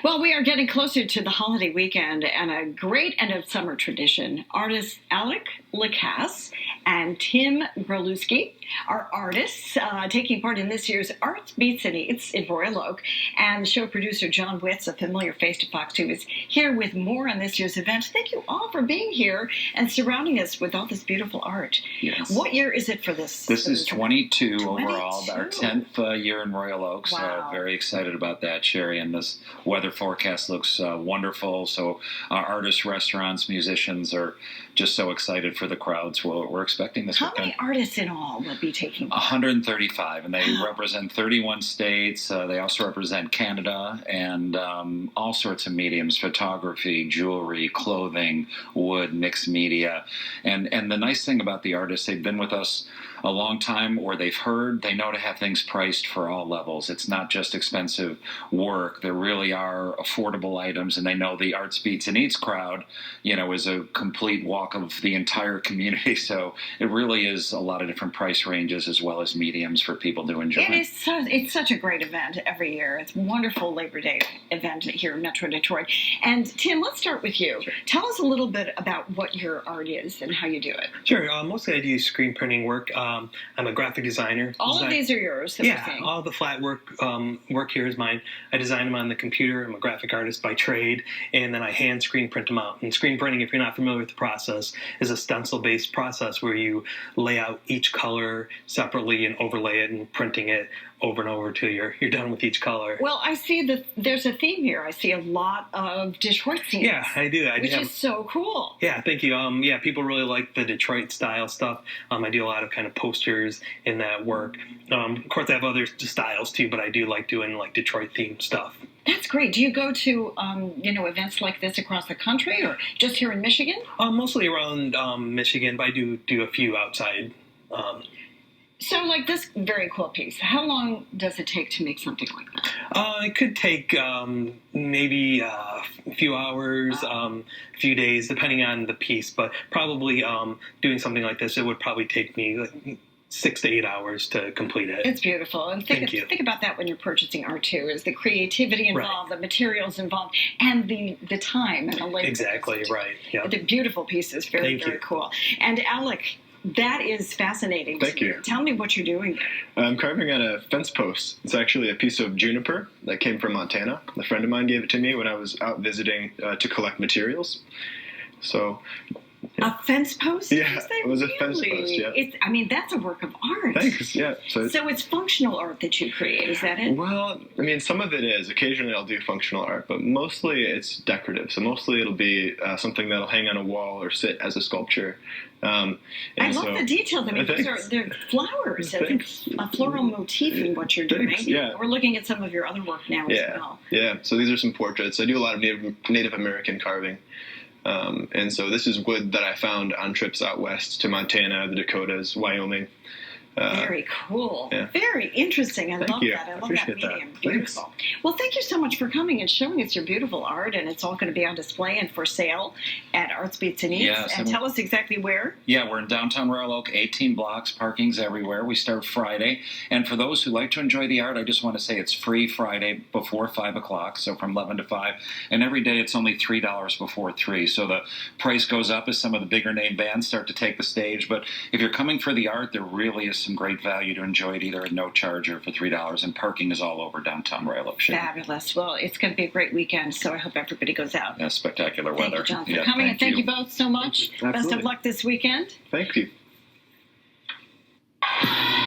Well, we are getting closer to the holiday weekend and a great end of summer tradition. Artists Alec Lacasse and Tim Grolewski are artists taking part in this year's Arts Beats and Eats in Royal Oak. And show producer John Witz, a familiar face to Fox 2, is here with more on this year's event. Thank you all for being here and surrounding us with all this beautiful art. Yes. What year is it for this? This is 22 overall, our 10th year in Royal Oak. Wow. So very excited about that, Sherry. And this weather forecast looks wonderful. So artists, restaurants, musicians are just so excited for the crowds we're expecting this weekend. How many artists in all will be taking part? 135, and they represent 31 states. They also represent Canada and all sorts of mediums: photography, jewelry, clothing, wood, mixed media. And the nice thing about the artists, they've been with us a long time, or they've heard, they know to have things priced for all levels. It's not just expensive work. There really are affordable items, and they know the Arts Beats and Eats crowd, is a complete walk of the entire community. So it really is a lot of different price ranges as well as mediums for people to enjoy. It's such a great event every year. It's a wonderful Labor Day event here in Metro Detroit. And Tim, let's start with you. Sure. Tell us a little bit about what your art is and how you do it. Sure. Mostly I do screen printing work. I'm a graphic designer. All of these are yours. That we're seeing. All the flat work here is mine. I design them on the computer. I'm a graphic artist by trade, and then I hand screen print them out. And screen printing, if you're not familiar with the process, is a stencil-based process where you lay out each color separately and overlay it and printing it over and over till you're done with each color. Well, I see that there's a theme here. I see a lot of Detroit scenes. Yeah, I do. Which is so cool. Yeah, thank you. People really like the Detroit style stuff. I do a lot of kind of posters in that work. Of course, I have other styles too, but I do like doing like Detroit themed stuff. That's great. Do you go to events like this across the country, or just here in Michigan? Mostly around Michigan, but I do a few outside. So, like this very cool piece, how long does it take to make something like that? It could take maybe a few hours, a few days, depending on the piece. But probably doing something like this, it would probably take me 6 to 8 hours to complete it. It's beautiful. And think about that when you're purchasing art too, is the creativity involved, the materials involved, and the time and the labor. Exactly, right. Yeah. The beautiful pieces, very cool. And Alec, that is fascinating. Thank you. Tell me what you're doing there. I'm carving on a fence post. It's actually a piece of juniper that came from Montana. A friend of mine gave it to me when I was out visiting to collect materials. So... A fence post? Yeah, it was a fence post, yeah. That's a work of art. Thanks, yeah. So it's functional art that you create, is that it? Well, some of it is. Occasionally I'll do functional art, but mostly it's decorative. So mostly it'll be something that'll hang on a wall or sit as a sculpture. I love the details. They're flowers. It's a floral motif in what you're doing. Yeah. We're looking at some of your other work now as well. Yeah, so these are some portraits. I do a lot of Native American carving. And so this is wood that I found on trips out west to Montana, the Dakotas, Wyoming. Very cool. Yeah. Very interesting. I love that. I love that medium. Beautiful. Thanks. Well, thank you so much for coming and showing us your beautiful art, and it's all going to be on display and for sale at Arts Beats and Eats. Yes, and tell us exactly where. Yeah, we're in downtown Royal Oak, 18 blocks, parking's everywhere. We start Friday. And for those who like to enjoy the art, I just want to say it's free Friday before 5 o'clock, so from 11 to 5. And every day it's only $3 before 3. So the price goes up as some of the bigger name bands start to take the stage. But if you're coming for the art, there really is some great value to enjoy it either at no charge or for $3. And parking is all over downtown Royal Oak. Fabulous. Well, it's going to be a great weekend, so I hope everybody goes out. Yeah, spectacular weather. Thank you, John, for coming, and thank you both so much. Absolutely. Best of luck this weekend. Thank you.